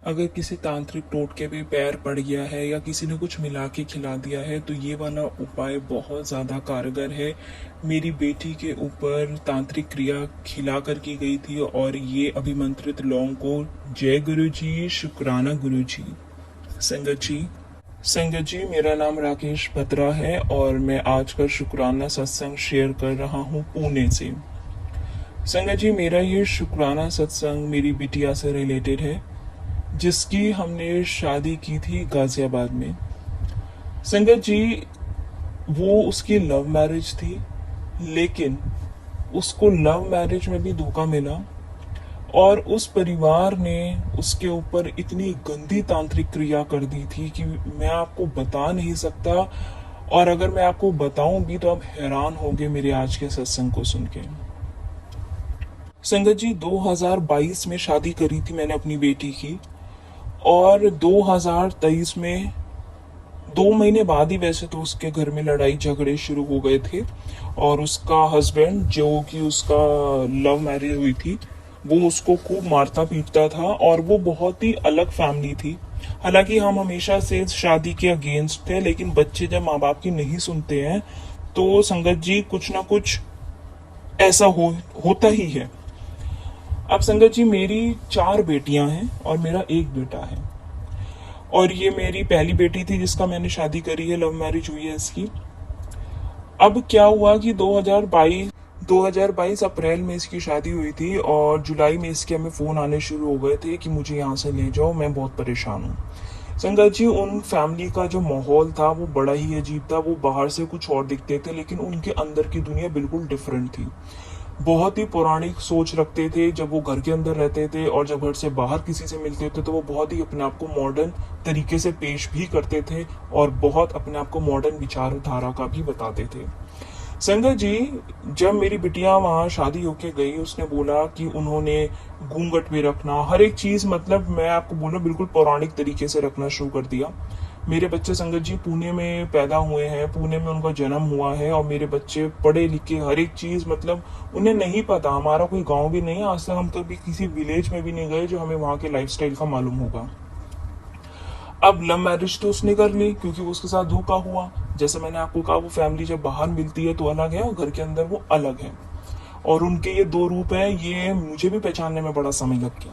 अगर किसी तांत्रिक टोटके पे पैर पड़ गया है या किसी ने कुछ मिला के खिला दिया है तो ये वाला उपाय बहुत ज़्यादा कारगर है। मेरी बेटी के ऊपर तांत्रिक क्रिया खिला कर की गई थी और ये अभिमंत्रित लौंग को जय गुरु जी, शुक्राना गुरु जी। संगत जी, मेरा नाम राकेश बत्रा है और मैं आज का शुक्राना सत्संग शेयर कर रहा हूँ पुणे से। संगत जी, मेरा ये शुक्राना सत्संग मेरी बिटिया से रिलेटेड है जिसकी हमने शादी की थी गाजियाबाद में। संगत जी, वो उसकी लव मैरिज थी, लेकिन उसको लव मैरिज में भी धोखा मिला और उस परिवार ने उसके ऊपर इतनी गंदी तांत्रिक क्रिया कर दी थी कि मैं आपको बता नहीं सकता। और अगर मैं आपको बताऊं भी तो आप हैरान होंगे मेरे आज के सत्संग को सुन के। संगत जी, 2022 में शादी करी थी मैंने अपनी बेटी की और 2023 में 2 महीने बाद ही वैसे तो उसके घर में लड़ाई झगड़े शुरू हो गए थे और उसका हस्बैंड जो कि उसका लव मैरिज हुई थी वो उसको खूब मारता पीटता था और वो बहुत ही अलग फैमिली थी। हालांकि हम हमेशा से शादी के अगेंस्ट थे, लेकिन बच्चे जब माँ बाप की नहीं सुनते हैं तो संगत जी कुछ ना कुछ ऐसा होता ही है। अब संगत जी, मेरी 4 बेटियां हैं और मेरा एक बेटा है और ये मेरी पहली बेटी थी जिसका मैंने शादी करी है, लव मैरिज हुई है इसकी। अब क्या हुआ कि 2022 अप्रैल में इसकी शादी हुई थी और जुलाई में इसके हमें फ़ोन आने शुरू हो गए थे कि मुझे यहाँ से ले जाओ, मैं बहुत परेशान हूँ। संगत जी, उन फैमिली का जो माहौल था वो बड़ा ही अजीब था। वो बाहर से कुछ और दिखते थे लेकिन उनके अंदर की दुनिया बिल्कुल डिफरेंट थी। बहुत ही पौराणिक सोच रखते थे जब वो घर के अंदर रहते थे और जब घर से बाहर किसी से मिलते थे तो वो बहुत ही अपने आप को मॉडर्न तरीके से पेश भी करते थे और बहुत अपने आप को मॉडर्न विचारधारा का भी बताते थे। संगत जी, जब मेरी बिटिया वहाँ शादी होके गई उसने बोला कि उन्होंने घूंघट में रखना, हर एक चीज, मतलब मैं आपको बोल रहा हूँ बिल्कुल पौराणिक तरीके से रखना शुरू कर दिया। मेरे बच्चे संगत जी पुणे में पैदा हुए हैं, पुणे में उनका जन्म हुआ है और मेरे बच्चे पढ़े लिखे, हर एक चीज, मतलब उन्हें नहीं पता, हमारा कोई गांव भी नहीं है, आज तक हम कभी किसी विलेज में भी नहीं गए जो हमें वहाँ के लाइफस्टाइल का मालूम होगा। अब लव मैरिज तो उसने कर ली क्योंकि वो उसके साथ धोखा हुआ। जैसे मैंने आपको कहा, वो फैमिली जब बाहर मिलती है तो अलग है और घर के अंदर वो अलग है और उनके ये 2 रूप है, ये मुझे भी पहचानने में बड़ा समय लग गया।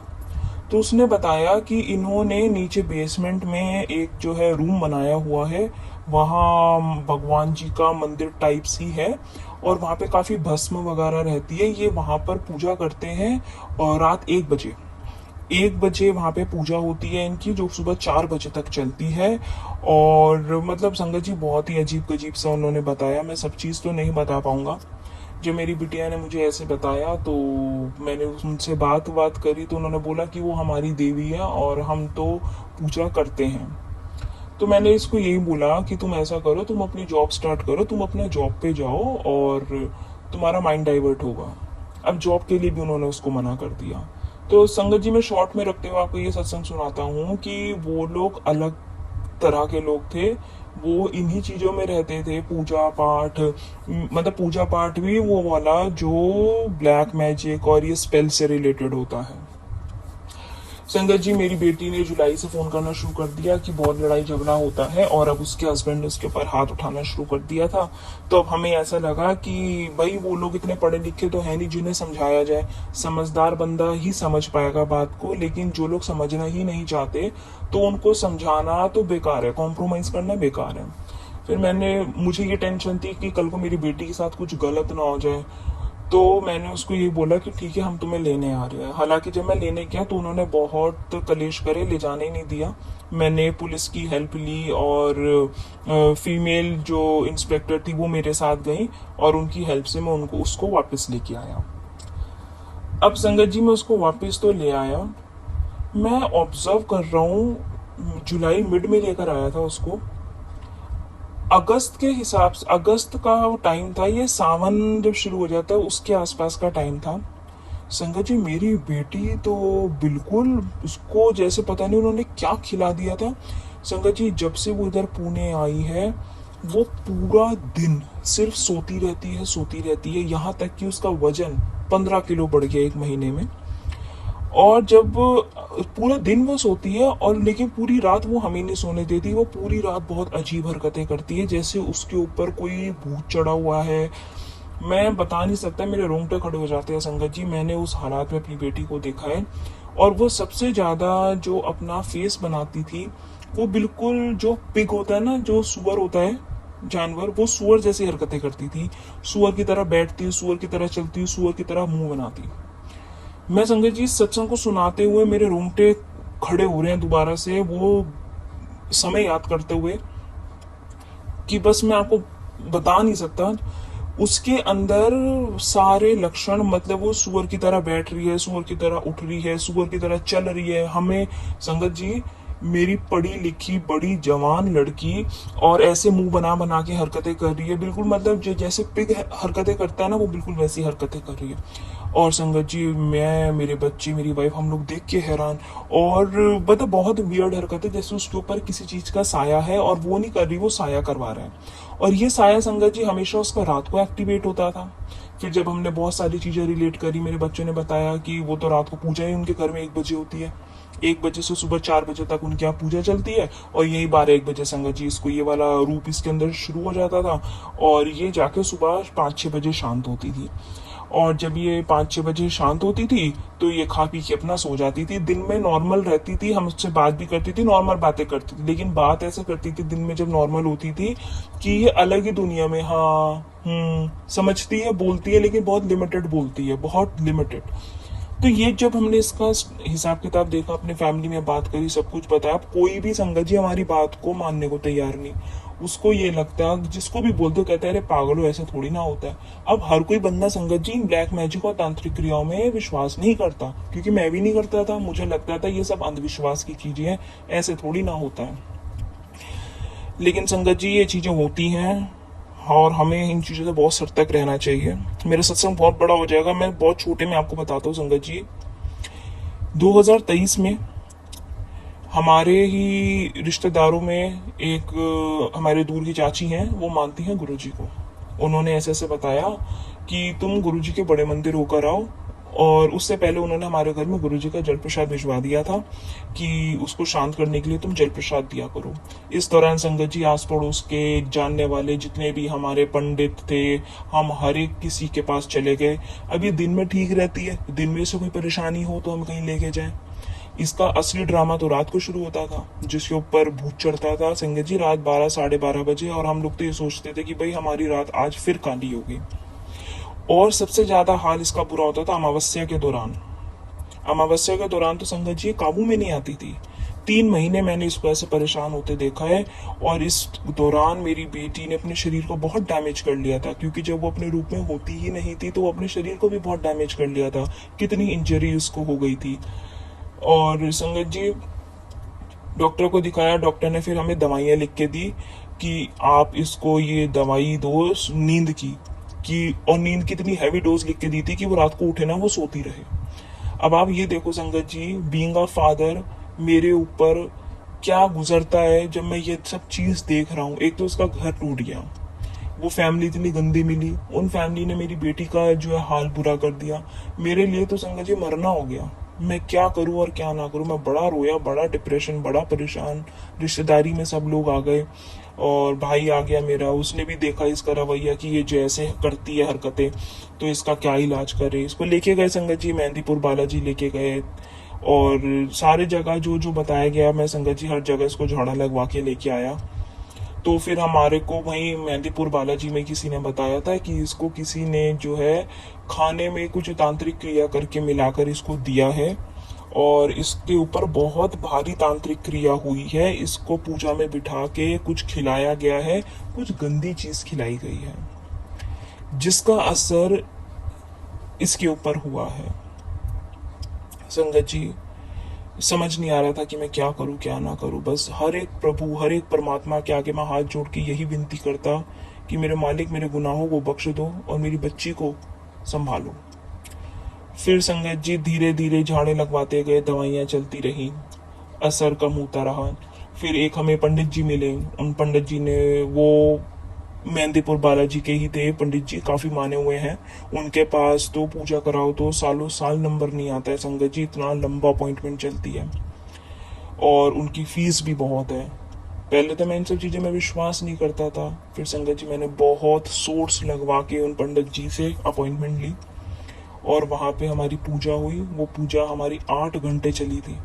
तो उसने बताया कि इन्होंने नीचे बेसमेंट में एक जो है रूम बनाया हुआ है, वहाँ भगवान जी का मंदिर टाइप्स ही है और वहाँ पे काफी भस्म वगैरह रहती है। ये वहाँ पर पूजा करते हैं और रात 1 बजे वहाँ पे पूजा होती है इनकी, जो सुबह 4 बजे तक चलती है। और मतलब संगत जी बहुत ही अजीब गजीब सा उन्होंने बताया, मैं सब चीज़ तो नहीं बता पाऊंगा। जब मेरी बिटिया ने मुझे ऐसे बताया तो मैंने उनसे बात करी तो उन्होंने बोला कि वो हमारी देवी है और हम तो पूजा करते हैं। तो मैंने इसको यही बोला कि तुम ऐसा करो, तुम अपनी जॉब स्टार्ट करो, तुम अपने जॉब पे जाओ और तुम्हारा माइंड डाइवर्ट होगा। अब जॉब के लिए भी उन्होंने उसको मना कर दिया। तो संगत जी, मैं शॉर्ट में रखते हुए आपको ये सत्संग सुनाता हूँ कि वो लोग अलग तरह के लोग थे। वो इन्हीं चीजों में रहते थे, पूजा पाठ, मतलब पूजा पाठ भी वो वाला जो ब्लैक मैजिक और ये स्पेल से रिलेटेड होता है। संगत जी, मेरी बेटी ने जुलाई से फोन करना शुरू कर दिया कि बहुत लड़ाई झगड़ा होता है और अब उसके हस्बैंड ने उसके ऊपर हाथ उठाना शुरू कर दिया था। तो अब हमें ऐसा लगा कि भाई वो लोग इतने पढ़े लिखे तो है नहीं जिन्हें समझाया जाए, समझदार बंदा ही समझ पाएगा बात को, लेकिन जो लोग समझना ही नहीं चाहते तो उनको समझाना तो बेकार है, कॉम्प्रोमाइज करना बेकार है। फिर मुझे ये टेंशन थी कि कल को मेरी बेटी के साथ कुछ गलत ना हो जाए, तो मैंने उसको ये बोला कि ठीक है हम तुम्हें लेने आ रहे हैं। हालांकि जब मैं लेने गया तो उन्होंने बहुत कलेश करे, ले जाने ही नहीं दिया। मैंने पुलिस की हेल्प ली और फीमेल जो इंस्पेक्टर थी वो मेरे साथ गई और उनकी हेल्प से मैं उसको वापस लेके आया। अब संगत जी, मैं उसको वापस तो ले आया, मैं ऑब्जर्व कर रहा हूँ, जुलाई मिड में लेकर आया था उसको, अगस्त के हिसाब से, अगस्त का टाइम था, ये सावन जब शुरू हो जाता है उसके आसपास का टाइम था। संगत जी, मेरी बेटी तो बिल्कुल, उसको जैसे पता नहीं उन्होंने क्या खिला दिया था। संगत जी, जब से वो इधर पुणे आई है वो पूरा दिन सिर्फ सोती रहती है, यहाँ तक कि उसका वजन 15 किलो बढ़ गया 1 महीने में। और जब पूरा दिन वो सोती है और लेकिन पूरी रात वो हमें नहीं सोने देती। वो पूरी रात बहुत अजीब हरकतें करती है, जैसे उसके ऊपर कोई भूत चढ़ा हुआ है। मैं बता नहीं सकता, मेरे रोंगटे खड़े हो जाते हैं संगत जी। मैंने उस हालात में अपनी बेटी को देखा है। और वो सबसे ज्यादा जो अपना फेस बनाती थी, वो बिल्कुल जो पिग होता है ना, जो सुअर होता है जानवर, वो सुअर जैसी हरकतें करती थी। सुअर की तरह बैठती, सुअर की तरह चलती, सुअर की तरह मुंह बनाती। मैं संगत जी इस सत्संग को सुनाते हुए मेरे रोंगटे खड़े हो रहे हैं दोबारा से, वो समय याद करते हुए, कि बस मैं आपको बता नहीं सकता। उसके अंदर सारे लक्षण, मतलब वो सुअर की तरह बैठ रही है, सुअर की तरह उठ रही है, सुअर की तरह चल रही है। हमें संगत जी, मेरी पढ़ी लिखी बड़ी जवान लड़की और ऐसे मुंह बना बना के हरकतें कर रही है, बिल्कुल मतलब जो जैसे पिग हरकतें करता है ना, वो बिल्कुल वैसी हरकतें कर रही है। और संगत जी, मैं, मेरे बच्चे, मेरी वाइफ, हम लोग देख के हैरान। और मतलब बहुत वियर्ड हरकत है, जैसे उसके ऊपर किसी चीज का साया है और वो नहीं कर रही, वो साया करवा रहा है। और ये साया संगत जी हमेशा उसका रात को एक्टिवेट होता था। फिर जब हमने बहुत सारी चीजें रिलेट करी, मेरे बच्चों ने बताया कि वो तो रात को पूजा ही उनके घर में 1 बजे होती है। 1 बजे से सुबह 4 बजे तक उनके यहाँ पूजा चलती है, और यही 12-1 बजे संगत जी इसको ये वाला रूप इसके अंदर शुरू हो जाता था। और ये जाके सुबह 5-6 बजे शांत होती थी। और जब ये 5-6 बजे शांत होती थी, तो ये खा पी के अपना सो जाती थी। दिन में नॉर्मल रहती थी, हम उससे बात भी करती थी, नॉर्मल बातें करती थी। लेकिन बात ऐसे करती थी दिन में जब नॉर्मल होती थी, कि ये अलग ही दुनिया में, हाँ, समझती है, बोलती है, लेकिन बहुत लिमिटेड बोलती है, बहुत लिमिटेड। तो ये जब हमने इसका हिसाब किताब देखा, अपने फैमिली में बात करी, सब कुछ बताया, अब कोई भी संगत जी हमारी बात को मानने को तैयार नहीं। उसको ये लगता है, जिसको भी बोलते हो कहते हैं अरे पागल हो, ऐसा थोड़ी ना होता है। अब हर कोई बंदा संगत जी ब्लैक मैजिक और तांत्रिक क्रियाओं में विश्वास नहीं करता, क्योंकि मैं भी नहीं करता था। मुझे लगता था ये सब अंधविश्वास की चीजें हैं, ऐसे थोड़ी ना होता है। लेकिन संगत जी ये चीजें होती हैं, और हमें इन चीज़ों से बहुत सतर्क रहना चाहिए। मेरा सत्संग बहुत बड़ा हो जाएगा, मैं बहुत छोटे में आपको बताता हूँ संगत जी। 2023 में हमारे ही रिश्तेदारों में एक हमारे दूर की चाची हैं, वो मानती हैं गुरुजी को। उन्होंने ऐसे ऐसे बताया कि तुम गुरुजी के बड़े मंदिर होकर आओ। और उससे पहले उन्होंने हमारे घर में गुरुजी का जल प्रसाद भिजवा दिया था, कि उसको शांत करने के लिए तुम जल प्रसाद दिया करो। इस दौरान संगत जी आस पड़ोस के जानने वाले जितने भी हमारे पंडित थे, हम हर एक किसी के पास चले गए। अब ये दिन में ठीक रहती है, दिन में से कोई परेशानी हो तो हम कहीं लेके जाएं। इसका असली ड्रामा तो रात को शुरू होता था, जिसके ऊपर भूत चढ़ता था संगत जी रात 12-12:30 बजे। और हम लोग तो ये सोचते थे कि भाई हमारी रात आज फिर काली होगी। और सबसे ज्यादा हाल इसका बुरा होता था अमावस्या के दौरान। अमावस्या के दौरान तो संगत जी काबू में नहीं आती थी। 3 महीने मैंने इसको ऐसे परेशान होते देखा है। और इस दौरान मेरी बेटी ने अपने शरीर को बहुत डैमेज कर लिया था, क्योंकि जब वो अपने रूप में होती ही नहीं थी तो वो अपने शरीर को भी बहुत डैमेज कर लिया था। कितनी इंजरी उसको हो गई थी। और संगत जी डॉक्टर को दिखाया, डॉक्टर ने फिर हमें दवाइयाँ लिख के दी कि आप इसको ये दवाई दो नींद की। और नींद की इतनी हैवी डोज लिख के दी थी कि वो रात को उठे ना, वो सोती रहे। अब आप ये देखो संगत जी, बीइंग अ फादर, मेरे ऊपर क्या गुजरता है जब मैं ये सब चीज देख रहा हूँ। एक तो उसका घर टूट गया, वो फैमिली इतनी गंदी मिली, उन फैमिली ने मेरी बेटी का जो है हाल बुरा कर दिया। मेरे लिए तो संगत जी मरना हो गया। मैं क्या करूं और क्या ना करूं, मैं बड़ा रोया, बड़ा डिप्रेशन, बड़ा परेशान। रिश्तेदारी में सब लोग आ गए, और भाई आ गया मेरा, उसने भी देखा इसका रवैया कि ये जो ऐसे करती है हरकतें, तो इसका क्या इलाज करे। इसको लेके गए संगत जी, मेहंदीपुर बालाजी लेके गए। और सारे जगह जो जो बताया गया, मैं संगत जी हर जगह इसको झाड़ा लगवा के लेके आया। तो फिर हमारे को वहीं मेहंदीपुर बालाजी में किसी ने बताया था कि इसको किसी ने जो है खाने में कुछ तांत्रिक क्रिया करके मिलाकर इसको दिया है, और इसके ऊपर बहुत भारी तांत्रिक क्रिया हुई है। इसको पूजा में बिठा के कुछ खिलाया गया है, कुछ गंदी चीज खिलाई गई है, जिसका असर इसके ऊपर हुआ है। संगत जी समझ नहीं आ रहा था कि मैं क्या करूं क्या ना करूं। बस हर एक प्रभु, हर एक परमात्मा के आगे मैं हाथ जोड़ के यही विनती करता कि मेरे मालिक मेरे गुनाहों को बख्श दो और मेरी बच्ची को संभालो। फिर संगत जी धीरे धीरे झाड़े लगवाते गए, दवाइयाँ चलती रही, असर कम होता रहा। फिर एक हमें पंडित जी मिले, उन पंडित जी ने वो मेहंदीपुर बालाजी के ही थे पंडित जी, काफी माने हुए हैं। उनके पास तो पूजा कराओ तो सालों साल नंबर नहीं आता है संगत जी, इतना लंबा अपॉइंटमेंट चलती है और उनकी फीस भी बहुत है। पहले तो मैं इन सब चीज़ों में विश्वास नहीं करता था, फिर संगत जी मैंने बहुत सोर्स लगवा के उन पंडित जी से अपॉइंटमेंट ली और वहाँ पे हमारी पूजा हुई। वो पूजा हमारी 8 घंटे चली थी।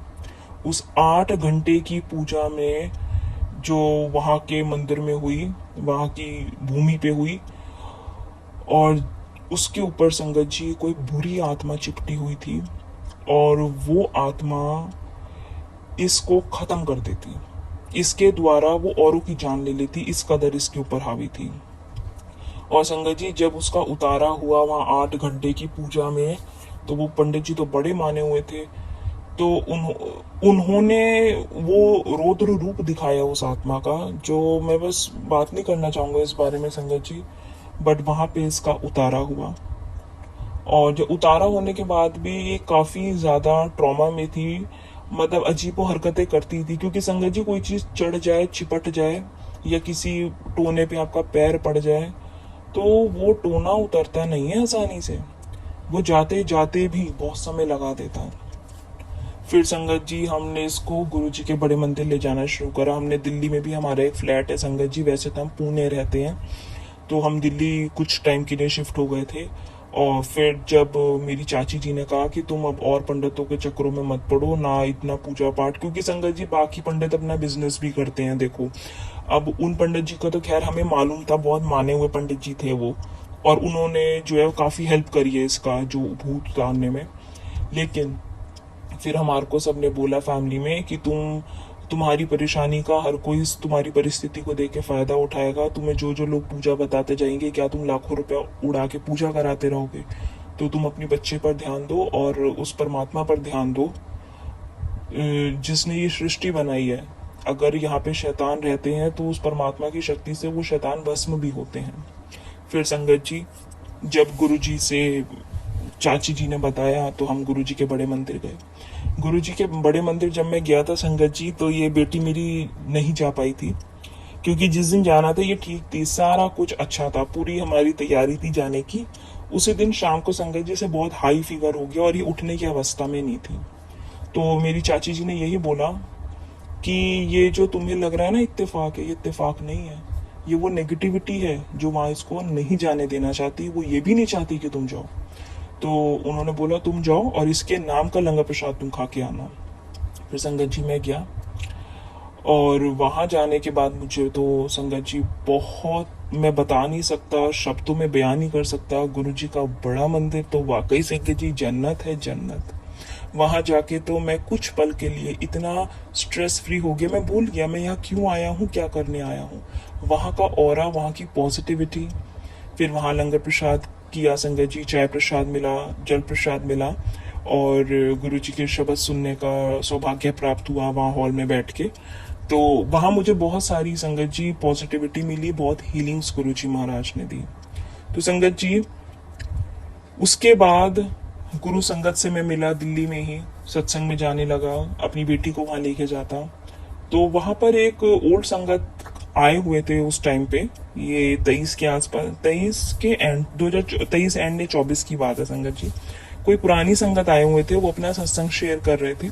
उस 8 घंटे की पूजा में जो वहाँ के मंदिर में हुई, वहाँ की भूमि पे हुई, और उसके ऊपर संगत जी कोई बुरी आत्मा चिपटी हुई थी और वो आत्मा इसको खत्म कर देती। इसके द्वारा वो औरों की जान ले लेती, इस कदर इसके ऊपर हावी थी। और संगत जी जब उसका उतारा हुआ वहाँ 8 घंटे की पूजा में, तो वो पंडित जी तो बड़े माने हुए थे, तो उन्होंने वो रौद्र रूप दिखाया उस आत्मा का, जो मैं बस बात नहीं करना चाहूँगा इस बारे में संगत जी, बट वहाँ पे इसका उतारा हुआ। और जो उतारा होने के बाद भी ये काफ़ी ज़्यादा ट्रॉमा में थी, मतलब अजीबो हरकतें करती थी, क्योंकि संगत जी कोई चीज़ चढ़ जाए, चिपट जाए या किसी टोने पे आपका पैर पड़ जाए तो वो टोना उतरता नहीं है आसानी से, वो जाते जाते भी बहुत समय लगा देता है। फिर संगत जी हमने इसको गुरु जी के बड़े मंदिर ले जाना शुरू करा। हमने दिल्ली में भी हमारा एक फ्लैट है संगत जी, वैसे तो हम पुणे रहते हैं, तो हम दिल्ली कुछ टाइम के लिए शिफ्ट हो गए थे। और फिर जब मेरी चाची जी ने कहा कि तुम अब और पंडितों के चक्करों में मत पड़ो, ना इतना पूजा पाठ, क्योंकि संगत जी बाकी पंडित अपना बिजनेस भी करते हैं। देखो अब उन पंडित जी का तो खैर हमें मालूम था, बहुत माने हुए पंडित जी थे वो, और उन्होंने जो है काफ़ी हेल्प करी है इसका जो भूत उतारने में। लेकिन फिर हमारे को सबने बोला फैमिली में कि तुम्हारी परेशानी का हर कोई तुम्हारी परिस्थिति को देख के फायदा उठाएगा, तुम्हें जो जो लोग पूजा बताते जाएंगे, क्या तुम लाखों रुपया उड़ा के पूजा कराते रहोगे? तो तुम अपने बच्चे पर ध्यान दो और उस परमात्मा पर ध्यान दो जिसने ये सृष्टि बनाई है। अगर यहाँ पे शैतान रहते हैं तो उस परमात्मा की शक्ति से वो शैतान भस्म भी होते हैं। फिर संगत जी जब गुरु जी से चाची जी ने बताया तो हम गुरु जी के बड़े मंदिर गए। गुरु जी के बड़े मंदिर जब मैं गया था संगत जी, तो ये बेटी मेरी नहीं जा पाई थी, क्योंकि जिस दिन जाना था ये ठीक थी, सारा कुछ अच्छा था, पूरी हमारी तैयारी थी जाने की। उसी दिन शाम को संगत जी से बहुत हाई फीवर हो गया और ये उठने की अवस्था में नहीं थी। तो मेरी चाची जी ने यही बोला कि ये जो तुम्हें लग रहा है ना इत्तेफाक है, ये इत्तेफाक नहीं है, ये वो नेगेटिविटी है जो वहाँ इसको नहीं जाने देना चाहती, वो ये भी नहीं चाहती कि तुम जाओ। तो उन्होंने बोला तुम जाओ और इसके नाम का लंगर प्रसाद तुम खा के आना। फिर संगत जी मैं गया और वहाँ जाने के बाद मुझे तो संगत जी बहुत, मैं बता नहीं सकता, शब्दों में बयान नहीं कर सकता। गुरु जी का बड़ा मंदिर तो वाकई संगत जी जन्नत है, जन्नत। वहाँ जाके तो मैं कुछ पल के लिए इतना स्ट्रेस फ्री हो गया, मैं भूल गया मैं यहाँ क्यों आया हूँ, क्या करने आया हूँ। वहाँ का ऑरा, वहाँ की पॉजिटिविटी। फिर वहाँ लंगर प्रसाद किया संगत जी, चाय प्रसाद मिला, जल प्रसाद मिला और गुरु जी के शब्द सुनने का सौभाग्य प्राप्त हुआ वहाँ हॉल में बैठ के। तो वहाँ मुझे बहुत सारी संगत जी पॉजिटिविटी मिली, बहुत हीलिंग्स गुरु जी महाराज ने दी। तो संगत जी उसके बाद गुरु संगत से मैं मिला दिल्ली में ही, सत्संग में जाने लगा, अपनी बेटी को वहाँ लेके जाता। तो वहाँ पर एक ओल्ड संगत आए हुए थे उस टाइम पे, ये 23 के आसपास, 23 के एंड 2023 एंड ने 24 की बात है संगत जी। कोई पुरानी संगत आए हुए थे, वो अपना सत्संग शेयर कर रहे थे।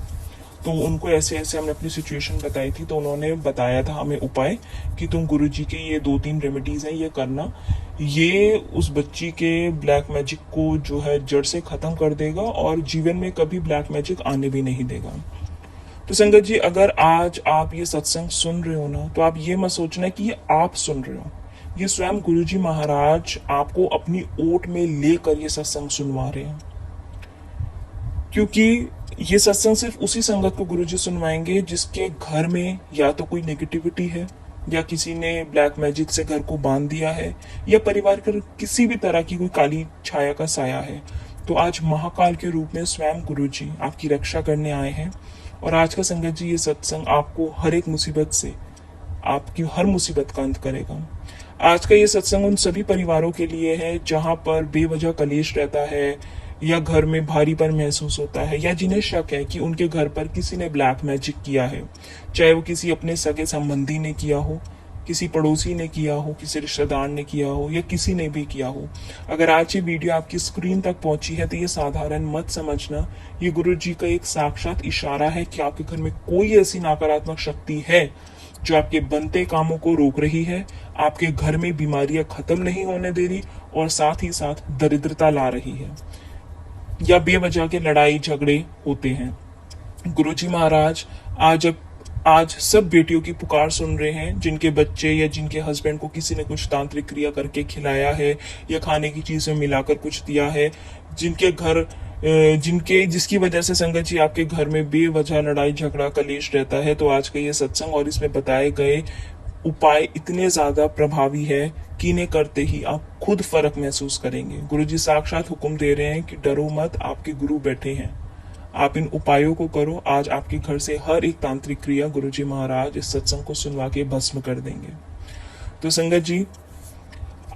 तो उनको ऐसे ऐसे हमने अपनी सिचुएशन बताई थी, तो उन्होंने बताया था हमें उपाय कि तुम गुरु जी के ये 2-3 रेमेडीज हैं, ये करना, ये उस बच्ची के ब्लैक मैजिक को जो है जड़ से खत्म कर देगा और जीवन में कभी ब्लैक मैजिक आने भी नहीं देगा। तो संगत जी अगर आज आप ये सत्संग सुन रहे हो ना, तो आप ये मत सोचना कि ये आप सुन रहे हो, ये स्वयं गुरु जी महाराज आपको अपनी ओट में लेकर ये सत्संग सुनवा रहे हैं। क्योंकि ये सत्संग सिर्फ उसी संगत को गुरुजी सुनवाएंगे जिसके घर में या तो कोई नेगेटिविटी है, या किसी ने ब्लैक मैजिक से घर को बांध दिया है, या परिवार का किसी भी तरह की कोई काली छाया का साया है। तो आज महाकाल के रूप में स्वयं गुरुजी आपकी रक्षा करने आए हैं। और आज का संगत जी ये सत्संग आपको हर एक मुसीबत से, आपकी हर मुसीबत का अंत करेगा। आज का ये सत्संग उन सभी परिवारों के लिए है जहां पर बेवजह कलेश रहता है, या घर में भारीपन महसूस होता है, या जिन्हें शक है कि उनके घर पर किसी ने ब्लैक मैजिक किया है, चाहे वो किसी अपने सगे संबंधी ने किया हो किसी पड़ोसी ने किया हो, किसी रिश्तेदार ने किया हो, या किसी ने भी किया हो। अगर आज ये वीडियो आपकी स्क्रीन तक पहुंची है तो ये साधारण मत समझना, ये गुरु जी का एक साक्षात इशारा है कि आपके घर में कोई ऐसी नकारात्मक शक्ति है जो आपके बनते कामों को रोक रही है, आपके घर में बीमारियां खत्म नहीं होने दे रही, और साथ ही साथ दरिद्रता ला रही है, या बेवजह के लड़ाई झगड़े होते हैं। गुरुजी महाराज आज सब बेटियों की पुकार सुन रहे हैं, जिनके बच्चे या जिनके हस्बैंड को किसी ने कुछ तांत्रिक क्रिया करके खिलाया है या खाने की चीज में मिलाकर कुछ दिया है, जिसकी वजह से संगत जी आपके घर में बेवजह लड़ाई झगड़ा कलेश रहता है। तो आज का ये सत्संग और इसमें बताए गए उपाय इतने ज्यादा प्रभावी है कि इन्हें करते ही आप खुद फर्क महसूस करेंगे। गुरुजी साक्षात हुक्म दे रहे हैं कि डरो मत, आपके गुरु बैठे हैं, आप इन उपायों को करो। आज आपके घर से हर एक तांत्रिक क्रिया गुरुजी महाराज इस सत्संग को सुनवा के भस्म कर देंगे। तो संगत जी,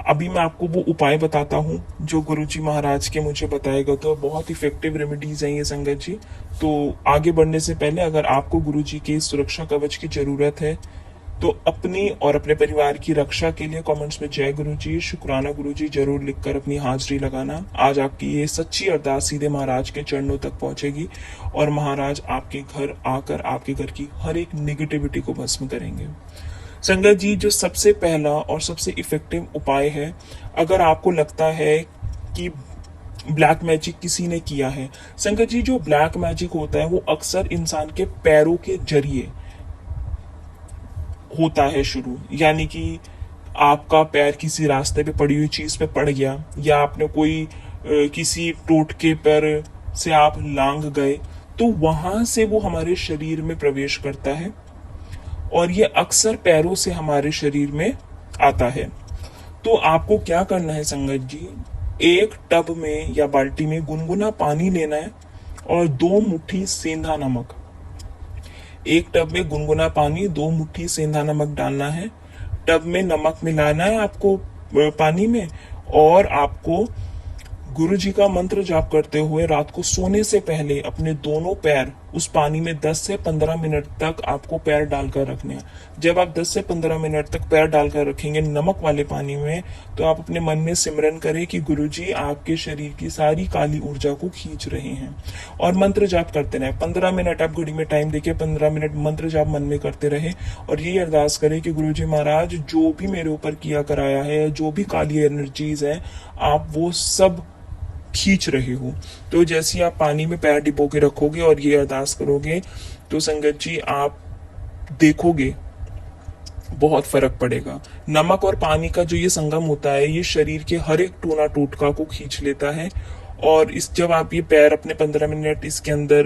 अभी मैं आपको वो उपाय बताता हूँ जो गुरुजी महाराज के मुझे बताए गए, तो बहुत इफेक्टिव रेमेडीज हैं ये संगत जी। तो आगे बढ़ने से पहले अगर आपको गुरुजी के सुरक्षा कवच की जरूरत है तो अपनी और अपने परिवार की रक्षा के लिए कमेंट्स में जय गुरुजी, शुक्राना गुरुजी जरूर लिखकर अपनी हाजिरी लगाना। आज आपकी ये सच्ची अरदास सीधे महाराज के चरणों तक पहुंचेगी और महाराज आपके घर आकर आपके घर की हर एक निगेटिविटी को भस्म करेंगे। संगत जी, जो सबसे पहला और सबसे इफेक्टिव उपाय है, अगर आपको लगता है कि ब्लैक मैजिक किसी ने किया है, संगत जी जो ब्लैक मैजिक होता है वो अक्सर इंसान के पैरों के जरिए होता है शुरू। यानी कि आपका पैर किसी रास्ते पे पड़ी हुई चीज पे पड़ गया, या आपने कोई किसी टोटके पर से आप लांग गए, तो वहां से वो हमारे शरीर में प्रवेश करता है और ये अक्सर पैरों से हमारे शरीर में आता है। तो आपको क्या करना है संगत जी, एक टब में या बाल्टी में गुनगुना पानी लेना है और 2 मुट्ठी सेंधा नमक, एक टब में गुनगुना पानी 2 मुट्ठी सेंधा नमक डालना है। टब में नमक मिलाना है आपको पानी में, और आपको गुरु जी का मंत्र जाप करते हुए रात को सोने से पहले अपने दोनों पैर उस पानी में 10 से 15 मिनट तक आपको पैर डालकर रखने हैं। जब आप 10 से 15 मिनट तक पैर डालकर रखेंगे नमक वाले पानी में, तो आप अपने मन में सिमरन करें कि गुरु जी आपके शरीर की सारी काली ऊर्जा को खींच रहे हैं, और मंत्र जाप करते रहे। 15 मिनट आप घड़ी में टाइम देखिए, 15 मिनट मंत्र जाप मन में करते रहे और ये अरदास करें कि गुरु जी महाराज जो भी मेरे ऊपर किया कराया है, जो भी काली एनर्जीज है, आप वो सब खींच रहे हो। तो जैसे आप पानी में पैर डिबो के रखोगे और ये अरदास करोगे, तो संगत जी आप देखोगे बहुत फर्क पड़ेगा। नमक और पानी का जो ये संगम होता है, ये शरीर के हर एक टूना टोटका को खींच लेता है। और जब आप ये पैर अपने 15 मिनट इसके अंदर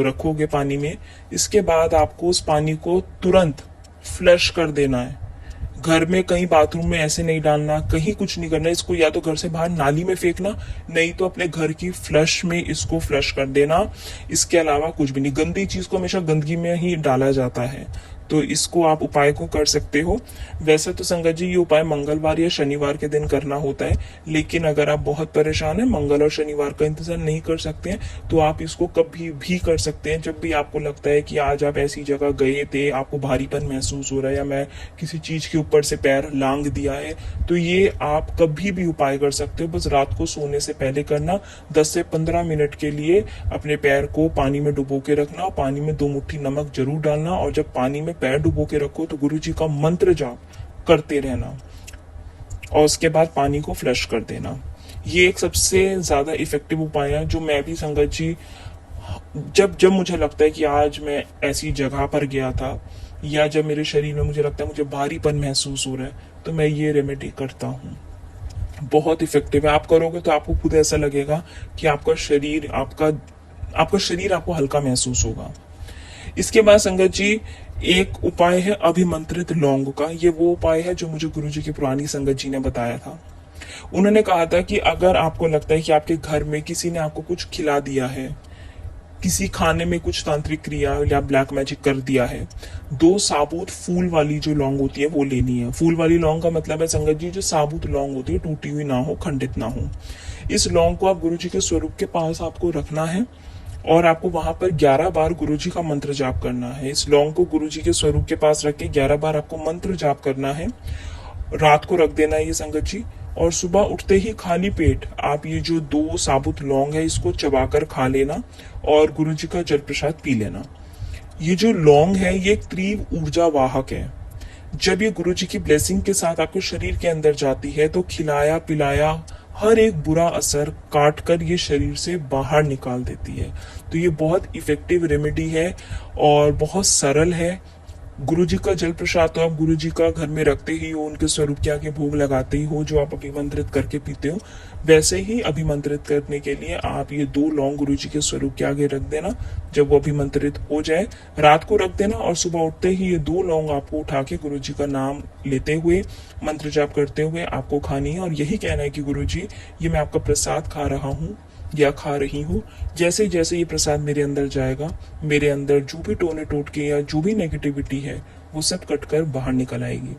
रखोगे पानी में, इसके बाद आपको उस पानी को तुरंत फ्लश कर देना है। घर में कहीं बाथरूम में ऐसे नहीं डालना, कहीं कुछ नहीं करना। इसको या तो घर से बाहर नाली में फेंकना, नहीं तो अपने घर की फ्लश में इसको फ्लश कर देना। इसके अलावा कुछ भी नहीं। गंदी चीज को हमेशा गंदगी में ही डाला जाता है, तो इसको आप उपाय को कर सकते हो। वैसे तो संगत जी ये उपाय मंगलवार या शनिवार के दिन करना होता है, लेकिन अगर आप बहुत परेशान हैं, मंगल और शनिवार का इंतजार नहीं कर सकते हैं, तो आप इसको कभी भी कर सकते हैं। जब भी आपको लगता है कि आज आप ऐसी जगह गए थे, आपको भारीपन महसूस हो रहा है, या मैं किसी चीज के ऊपर से पैर लांग दिया है, तो ये आप कभी भी उपाय कर सकते हो। बस रात को सोने से पहले करना। 10 से 15 मिनट के लिए अपने पैर को पानी में डुबो के रखना, और पानी में 2 मुट्ठी नमक जरूर डालना, और जब पानी में पैर डुबो के रखो तो गुरु जी का मंत्र जाप करते रहना, और उसके बाद पानी को फ्लश कर देना। ये एक सबसे ज्यादा इफेक्टिव उपाय है, जो मैं भी संगत जी जब मुझे लगता है कि आज मैं ऐसी जगह पर गया था, या जब मेरे शरीर में मुझे लगता है मुझे भारीपन महसूस हो रहा है, तो मैं ये रेमेडी करता हूँ। बहुत इफेक्टिव है। आप करोगे तो आपको खुद ऐसा लगेगा कि आपका शरीर आपको हल्का महसूस होगा। इसके बाद संगत जी एक उपाय है अभिमंत्रित लौंग का। ये वो उपाय है जो मुझे गुरुजी की पुरानी संगत जी ने बताया था। उन्होंने कहा था कि अगर आपको लगता है कि आपके घर में किसी ने आपको कुछ खिला दिया है, किसी खाने में कुछ तांत्रिक क्रिया या ब्लैक मैजिक कर दिया है, 2 साबुत फूल वाली जो लौंग होती है वो लेनी है। फूल वाली लौंग का मतलब है संगत जी जो साबुत लौंग होती है, टूटी हुई ना हो, खंडित ना हो। इस लौंग को आप गुरु जी के स्वरूप के पास आपको रखना है। और आपको वहां पर 11 बार गुरुजी का मंत्र जाप करना है। इस लौंग को गुरुजी के स्वरूप के पास रख के 11 बार आपको मंत्र जाप करना है। रात को रख देना है ये संगत जी। और सुबह उठते ही खाली पेट आप ये जो 2 साबुत लौंग है इसको चबाकर खा लेना और गुरुजी का जल प्रसाद पी लेना। ये जो लौंग है ये एक तीव्र ऊर्जा वाहक है। जब ये गुरुजी की ब्लेसिंग के साथ आपके शरीर के अंदर जाती है तो खिलाया पिलाया हर एक बुरा असर काट कर ये शरीर से बाहर निकाल देती है। तो ये बहुत इफेक्टिव रेमेडी है और बहुत सरल है। गुरुजी का जल प्रसाद तो आप गुरुजी का घर में रखते ही हो, उनके स्वरूप के आगे भोग लगाते ही हो, जो आप अभिमंत्रित करके पीते हो, वैसे ही अभिमंत्रित करने के लिए आप ये 2 लौंग गुरुजी के स्वरूप के आगे रख देना। जब वो अभिमंत्रित हो जाए रात को रख देना और सुबह उठते ही ये 2 लौंग आपको उठा के गुरुजी का नाम लेते हुए मंत्र जाप करते हुए आपको खानी है और यही कहना है कि गुरुजी ये मैं आपका प्रसाद खा रहा हूँ या खा रही हूँ। जैसे जैसे ये प्रसाद मेरे अंदर जाएगा, मेरे अंदर जो भी टोने टोटके या जो भी नेगेटिविटी है वो सब कटकर बाहर निकल आएगी।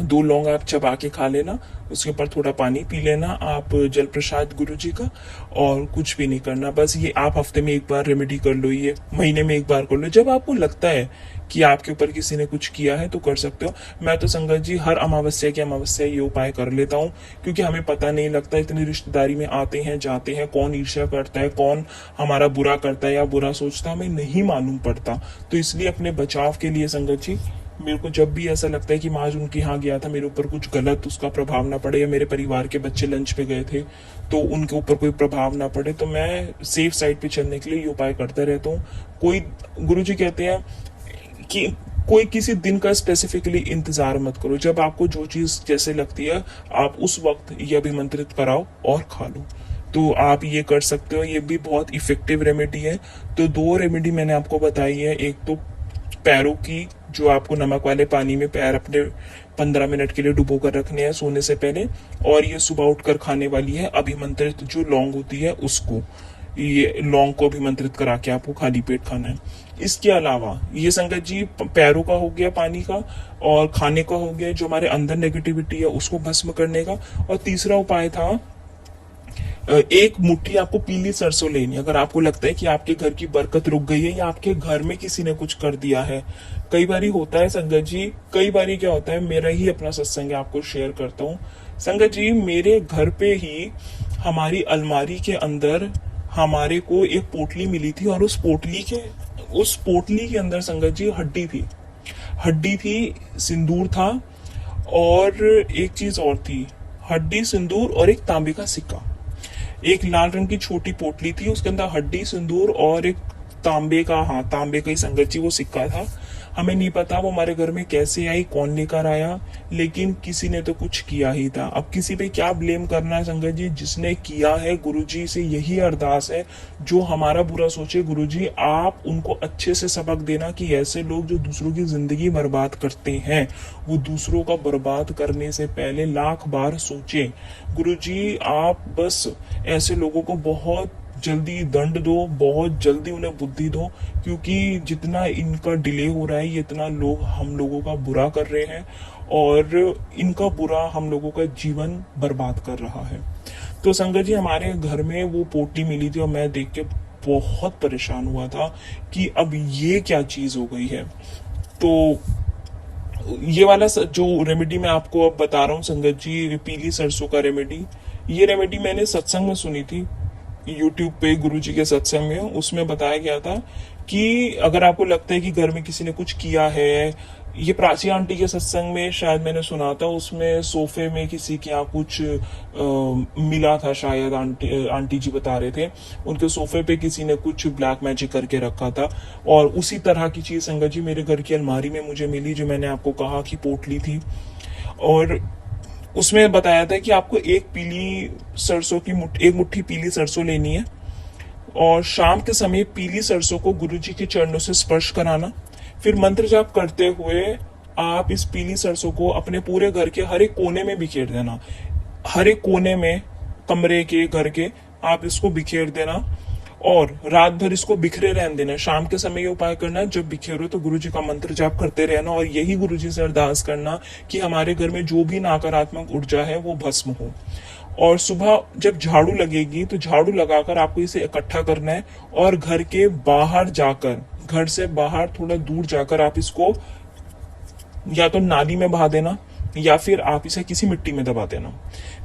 2 लौंग आप चबा के खा लेना, उसके ऊपर थोड़ा पानी पी लेना आप जल प्रसाद गुरुजी का, और कुछ भी नहीं करना। बस ये आप हफ्ते में एक बार रेमेडी कर लो, ये महीने में एक बार कर लो। जब आपको लगता है कि आपके ऊपर किसी ने कुछ किया है तो कर सकते हो। मैं तो संगत जी हर अमावस्या की अमावस्या ये उपाय कर लेता हूँ, क्योंकि हमें पता नहीं लगता, इतनी रिश्तेदारी में आते हैं जाते हैं, कौन ईर्ष्या करता है, कौन हमारा बुरा करता है या बुरा सोचता है, हमें नहीं मालूम पड़ता। तो इसलिए अपने बचाव के लिए संगत जी मेरे को जब भी ऐसा लगता है कि मैं आज उनके यहाँ गया था, मेरे ऊपर कुछ गलत उसका प्रभाव ना पड़े, या मेरे परिवार के बच्चे लंच पे गए थे तो उनके ऊपर कोई प्रभाव ना पड़े, तो मैं सेफ साइड पे चलने के लिए ये उपाय करता रहता हूँ। कोई गुरुजी कहते हैं कि कोई किसी दिन का स्पेसिफिकली इंतजार मत करो, जब आपको जो चीज जैसे लगती है आप उस वक्त ये अभिमंत्रित कराओ और खा लो। तो आप ये कर सकते हो, ये भी बहुत इफेक्टिव रेमेडी है। तो 2 रेमेडी मैंने आपको बताई है, एक तो पैरों की, जो आपको नमक वाले पानी में पैर अपने 15 मिनट के लिए डुबो कर रखने हैं सोने से पहले, और ये सुबह उठकर खाने वाली है अभिमंत्रित जो लौंग होती है उसको, ये लौंग को अभिमंत्रित करा के आपको खाली पेट खाना है। इसके अलावा ये संगत जी पैरों का हो गया पानी का, और खाने का हो गया जो हमारे अंदर नेगेटिविटी है उसको भस्म करने का। और तीसरा उपाय था 1 मुट्ठी आपको पीली सरसों लेनी। अगर आपको लगता है कि आपके घर की बरकत रुक गई है या आपके घर में किसी ने कुछ कर दिया है, कई बारी होता है संगत जी, कई बारी क्या होता है, मेरा ही अपना सत्संग आपको शेयर करता हूँ संगत जी। मेरे घर पे ही हमारी अलमारी के अंदर हमारे को एक पोटली मिली थी, और उस पोटली के अंदर संगत जी हड्डी थी, सिंदूर था, और एक चीज और थी, हड्डी सिंदूर और एक तांबे का सिक्का। एक लाल रंग की छोटी पोटली थी, उसके अंदर हड्डी सिंदूर और एक तांबे का ही संगत जी वो सिक्का था। हमें नहीं पता वो हमारे घर में कैसे आई, कौन लेकर आया, लेकिन किसी ने तो कुछ किया ही था। अब किसी पे क्या ब्लेम करना है संगत जी, जिसने किया है गुरुजी से यही अरदास है, जो हमारा बुरा सोचे गुरुजी आप उनको अच्छे से सबक देना कि ऐसे लोग जो दूसरों की जिंदगी बर्बाद करते हैं वो दूसरों का बर्बाद करने से पहले लाख बार सोचे। गुरुजी आप बस ऐसे लोगों को बहुत जल्दी दंड दो, बहुत जल्दी उन्हें बुद्धि दो, क्योंकि जितना इनका डिले हो रहा है ये इतना लोग हम लोगों का बुरा कर रहे हैं, और इनका बुरा हम लोगों का जीवन बर्बाद कर रहा है। तो संगत जी हमारे घर में वो पोटली मिली थी और मैं देख के बहुत परेशान हुआ था कि अब ये क्या चीज हो गई है। तो ये वाला जो रेमेडी मैं आपको अब बता रहा हूँ संगत जी, पीली सरसों का रेमेडी, ये रेमेडी मैंने सत्संग में सुनी थी, यूट्यूब पे गुरुजी के सत्संग में। उसमें बताया गया था कि अगर आपको लगता है कि घर में किसी ने कुछ किया है, ये प्राची आंटी के सत्संग में शायद मैंने सुना था, उसमें सोफे में किसी के यहाँ कुछ मिला था शायद, आंटी जी बता रहे थे उनके सोफे पे किसी ने कुछ ब्लैक मैजिक करके रखा था। और उसी तरह की चीज संगत जी मेरे घर की अलमारी में मुझे मिली, जो मैंने आपको कहा कि पोटली थी, और उसमें बताया था कि आपको एक मुट्ठी पीली सरसों लेनी है, और शाम के समय पीली सरसों को गुरुजी के चरणों से स्पर्श कराना। फिर मंत्र जाप करते हुए आप इस पीली सरसों को अपने पूरे घर के हर एक कोने में बिखेर देना, हर एक कोने में, कमरे के, घर के, आप इसको बिखेर देना और रात भर इसको बिखरे रहने देना। शाम के समय ये उपाय करना है, जब बिखेरो तो गुरुजी का मंत्र जाप करते रहना और यही गुरुजी से अरदास करना कि हमारे घर में जो भी नकारात्मक ऊर्जा है वो भस्म हो। और सुबह जब झाड़ू लगेगी तो झाड़ू लगाकर आपको इसे इकट्ठा करना है, और घर के बाहर जाकर, घर से बाहर थोड़ा दूर जाकर आप इसको या तो नाली में बहा देना या फिर आप इसे किसी मिट्टी में दबा देना।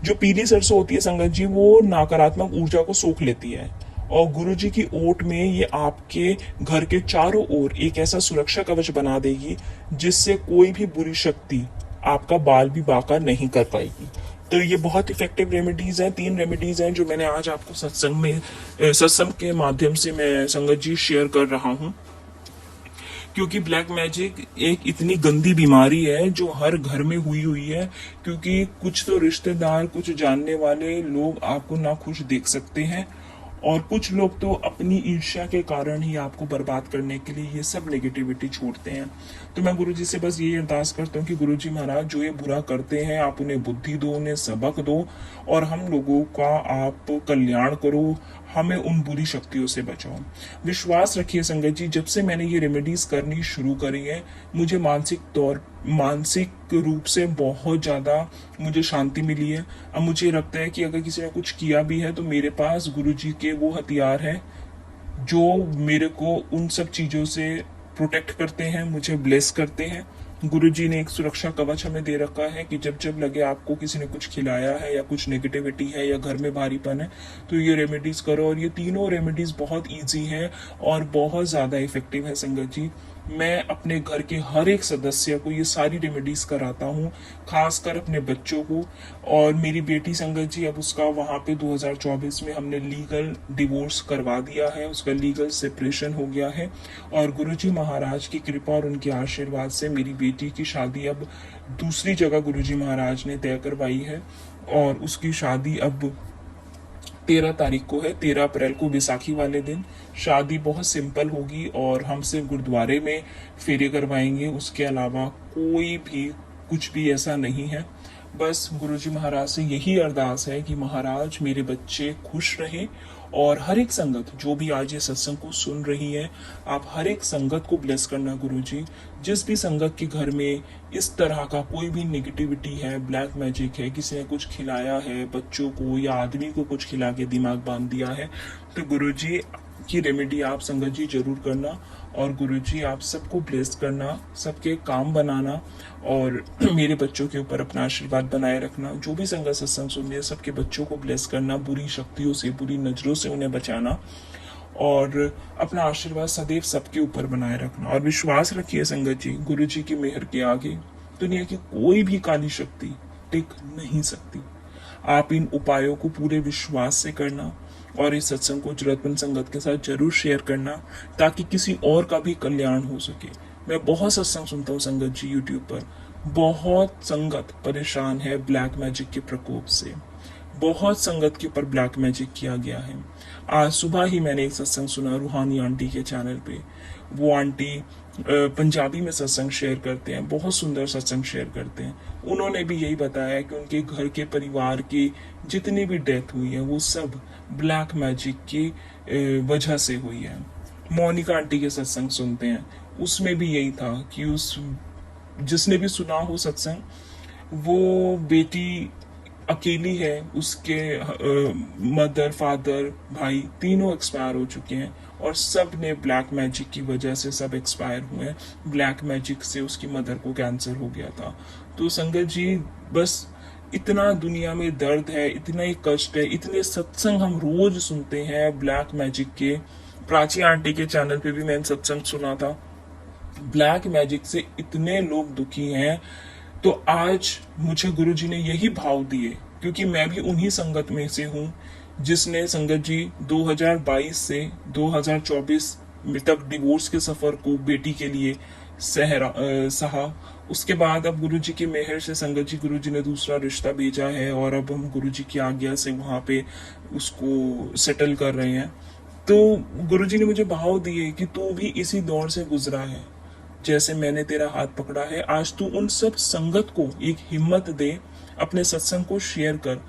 जो पीली सरसों होती है संगत जी, वो नकारात्मक ऊर्जा को सोख लेती है, और गुरु जी की ओट में ये आपके घर के चारों ओर एक ऐसा सुरक्षा कवच बना देगी जिससे कोई भी बुरी शक्ति आपका बाल भी बांका नहीं कर पाएगी। तो ये बहुत इफेक्टिव रेमेडीज हैं, 3 रेमेडीज हैं जो मैंने आज आपको सत्संग के माध्यम से मैं संगत जी शेयर कर रहा हूँ। क्योंकि ब्लैक मैजिक एक इतनी गंदी बीमारी है जो हर घर में हुई है, क्योंकि कुछ तो रिश्तेदार, कुछ जानने वाले लोग आपको ना खुश देख सकते हैं, और कुछ लोग तो अपनी ईर्ष्या के कारण ही आपको बर्बाद करने के लिए ये सब नेगेटिविटी छोड़ते हैं। तो मैं गुरुजी से बस यही अरदास करता हूँ कि गुरुजी महाराज जो ये बुरा करते हैं आप उन्हें बुद्धि दो, उन्हें सबक दो, और हम लोगों का आप कल्याण करो, हमें उन बुरी शक्तियों से बचाओ। विश्वास रखिए संगत जी, जब से मैंने ये रेमेडीज करनी शुरू करी है, मुझे मानसिक रूप से बहुत ज़्यादा मुझे शांति मिली है। अब मुझे लगता है कि अगर किसी ने कुछ किया भी है तो मेरे पास गुरुजी के वो हथियार है जो मेरे को उन सब चीज़ों से प्रोटेक्ट करते हैं, मुझे ब्लेस करते हैं। गुरुजी ने एक सुरक्षा कवच हमें दे रखा है कि जब जब लगे आपको किसी ने कुछ खिलाया है या कुछ नेगेटिविटी है या घर में भारीपन है, तो ये रेमेडीज करो। और ये तीनों रेमेडीज बहुत इजी हैं और बहुत ज़्यादा इफेक्टिव है संगत जी। मैं अपने घर के हर एक सदस्य को ये सारी रेमेडीज कराता हूँ, खासकर अपने बच्चों को। और मेरी बेटी संगत जी, अब उसका वहाँ पे 2024 में हमने लीगल डिवोर्स करवा दिया है, उसका लीगल सेपरेशन हो गया है, और गुरुजी महाराज की कृपा और उनके आशीर्वाद से मेरी बेटी की शादी अब दूसरी जगह गुरुजी महाराज ने तय करवाई है, और उसकी शादी अब 13 तारीख को है, 13 अप्रैल को बैसाखी वाले दिन। शादी बहुत सिंपल होगी और हम सिर्फ गुरुद्वारे में फेरे करवाएंगे, उसके अलावा कोई भी कुछ भी ऐसा नहीं है। बस गुरुजी महाराज से यही अरदास है कि महाराज मेरे बच्चे खुश रहें, और हर एक संगत जो भी आज ये सत्संग को सुन रही है, आप हर एक संगत को ब्लेस करना गुरुजी। जिस भी संगत के घर में इस तरह का कोई भी नेगेटिविटी है, ब्लैक मैजिक है, किसी ने कुछ खिलाया है बच्चों को या आदमी को कुछ खिला के दिमाग बांध दिया है, तो गुरुजी की रेमेडी आप संगत जी जरूर करना, और गुरुजी आप सबको ब्लेस करना, सबके काम बनाना, और मेरे बच्चों के ऊपर अपना आशीर्वाद बनाए रखना। जो भी संगत सत्संग सुन रही है सबके बच्चों को ब्लेस करना, बुरी शक्तियों से, बुरी नजरों से उन्हें बचाना, और अपना आशीर्वाद सदैव सबके ऊपर बनाए रखना। और विश्वास रखिए संगत जी, गुरुजी की मेहर के आगे दुनिया की कोई भी काली शक्ति टिक नहीं सकती। आप इन उपायों को पूरे विश्वास से करना, और इस सत्संग को जरूरतमंद संगत के साथ जरूर शेयर करना, ताकि किसी और का भी कल्याण हो सके। मैं बहुत सत्संग सुनता हूँ संगत जी यूट्यूब पर, बहुत संगत परेशान है ब्लैक मैजिक के प्रकोप से, बहुत संगत के ऊपर ब्लैक मैजिक किया गया है। आज सुबह ही मैंने एक सत्संग सुना रूहानी आंटी के चैनल पे। वो आंटी पंजाबी में सत्संग शेयर करते हैं, बहुत सुंदर सत्संग शेयर करते हैं। उन्होंने भी यही बताया कि उनके घर के परिवार की जितनी भी डेथ हुई है वो सब ब्लैक मैजिक की वजह से हुई है। मोनिका आंटी के सत्संग सुनते हैं, उसमें भी यही था कि उस जिसने भी सुना हो सत्संग, वो बेटी अकेली है, उसके मदर, फादर, भाई तीनों एक्सपायर हो चुके हैं, और सब ने ब्लैक मैजिक की वजह से सब एक्सपायर हुए हैं। ब्लैक मैजिक से उसकी मदर को कैंसर हो गया था। तो संगत जी, बस इतना दुनिया में दर्द है, इतना ही कष्ट है, इतने सत्संग हम रोज सुनते हैं ब्लैक मैजिक के। प्राची आंटी के चैनल पे भी मैंने सत्संग सुना था, ब्लैक मैजिक से इतने लोग दुखी हैं। तो आज मुझे गुरुजी ने यही भाव दिए, क्योंकि मैं भी उन्हीं संगत में से हूँ जिसने संगत जी 2022 से 2024 तक डिवोर्स के सफर को बेटी के लिए सहा। उसके बाद अब गुरुजी की मेहर से संगत जी, गुरुजी ने दूसरा रिश्ता भेजा है, और अब हम गुरुजी की आज्ञा से वहां पे उसको सेटल कर रहे हैं। तो गुरुजी ने मुझे भाव दिए कि तू भी इसी दौर से गुजरा है, जैसे मैंने तेरा हाथ पकड़ा है। आज तू उन सब संगत को एक हिम्मत दे, अपने सत्संग को शेयर कर।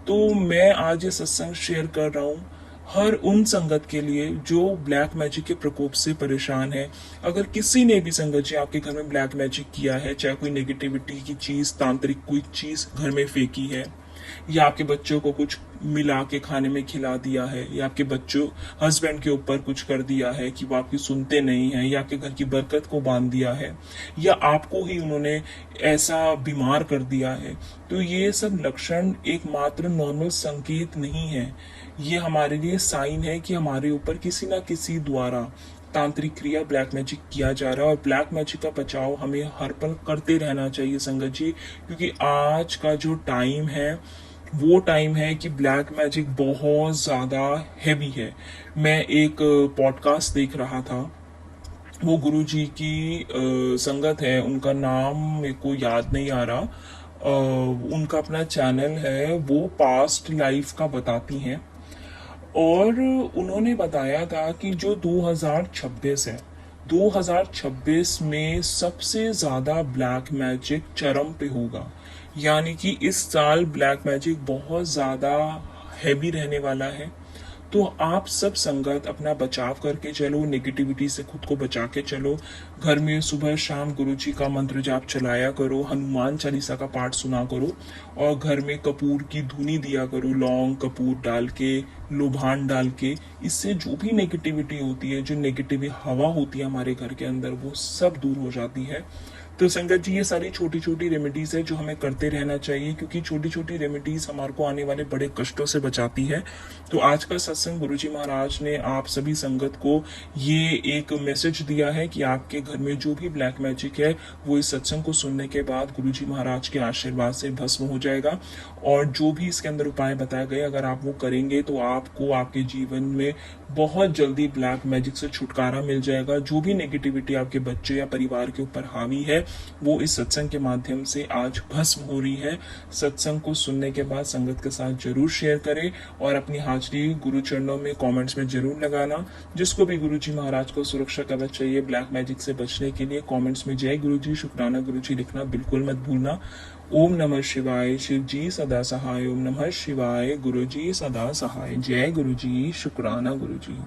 तो मैं आज ये सत्संग शेयर कर रहा हूँ हर उन संगत के लिए जो ब्लैक मैजिक के प्रकोप से परेशान है। अगर किसी ने भी संगत जी आपके घर में ब्लैक मैजिक किया है, चाहे कोई नेगेटिविटी की चीज, तांत्रिक कोई चीज घर में फेंकी है, या आपके बच्चों को कुछ मिला के खाने में खिला दिया है, या आपके बच्चों हस्बैंड के ऊपर कुछ कर दिया है कि वो आपकी सुनते नहीं है, या आपके घर की बरकत को बांध दिया है, या आपको ही उन्होंने ऐसा बीमार कर दिया है, तो ये सब लक्षण एकमात्र नॉर्मल संकेत नहीं है। ये हमारे लिए साइन है कि हमारे ऊपर किसी ना किसी द्वारा तांत्रिक क्रिया ब्लैक मैजिक किया जा रहा है, और ब्लैक मैजिक का बचाव हमें हर पल करते रहना चाहिए संगत जी, क्योंकि आज का जो टाइम है वो टाइम है कि ब्लैक मैजिक बहुत ज्यादा हैवी है। मैं एक पॉडकास्ट देख रहा था, वो गुरुजी की संगत है, उनका नाम मेरे को याद नहीं आ रहा। उनका अपना चैनल है, वो पास्ट लाइफ का बताती हैं, और उन्होंने बताया था कि जो 2026 है, 2026 में सबसे ज्यादा ब्लैक मैजिक चरम पे होगा। यानी कि इस साल ब्लैक मैजिक बहुत ज्यादा हैवी रहने वाला है। तो आप सब संगत अपना बचाव करके चलो, नेगेटिविटी से खुद को बचा के चलो। घर में सुबह शाम गुरुजी का मंत्र जाप चलाया करो, हनुमान चालीसा का पाठ सुना करो, और घर में कपूर की धुनी दिया करो, लौंग कपूर डाल के, लोभान डाल के। इससे जो भी नेगेटिविटी होती है, जो नेगेटिव हवा होती है हमारे घर के अंदर, वो सब दूर हो जाती है। तो संगत जी, ये सारी छोटी छोटी रेमेडीज है जो हमें करते रहना चाहिए, क्योंकि छोटी छोटी रेमेडीज हमारे को आने वाले बड़े कष्टों से बचाती है। तो आज का सत्संग गुरुजी महाराज ने आप सभी संगत को ये एक मैसेज दिया है कि आपके घर में जो भी ब्लैक मैजिक है वो इस सत्संग को सुनने के बाद गुरुजी महाराज के आशीर्वाद से भस्म हो जाएगा। और जो भी इसके अंदर उपाय बताए गए, अगर आप वो करेंगे तो आपको आपके जीवन में बहुत जल्दी ब्लैक मैजिक से छुटकारा मिल जाएगा। जो भी नेगेटिविटी आपके बच्चे या परिवार के ऊपर हावी है, वो इस सत्संग के माध्यम से आज भस्म हो रही है। सत्संग को सुनने के बाद संगत के साथ जरूर शेयर करें, और अपनी हाजिरी गुरु चरणों में कमेंट्स में जरूर लगाना। जिसको भी गुरुजी महाराज को सुरक्षा कवच चाहिए ब्लैक मैजिक से बचने के लिए, कमेंट्स में जय गुरुजी, शुक्राना गुरुजी लिखना बिल्कुल मत भूलना। ओम नमः शिवाय, शिव जी सदा सहाय। ओम नमः शिवाय, गुरुजी सदा सहाय। जय गुरुजी, शुक्राना गुरुजी।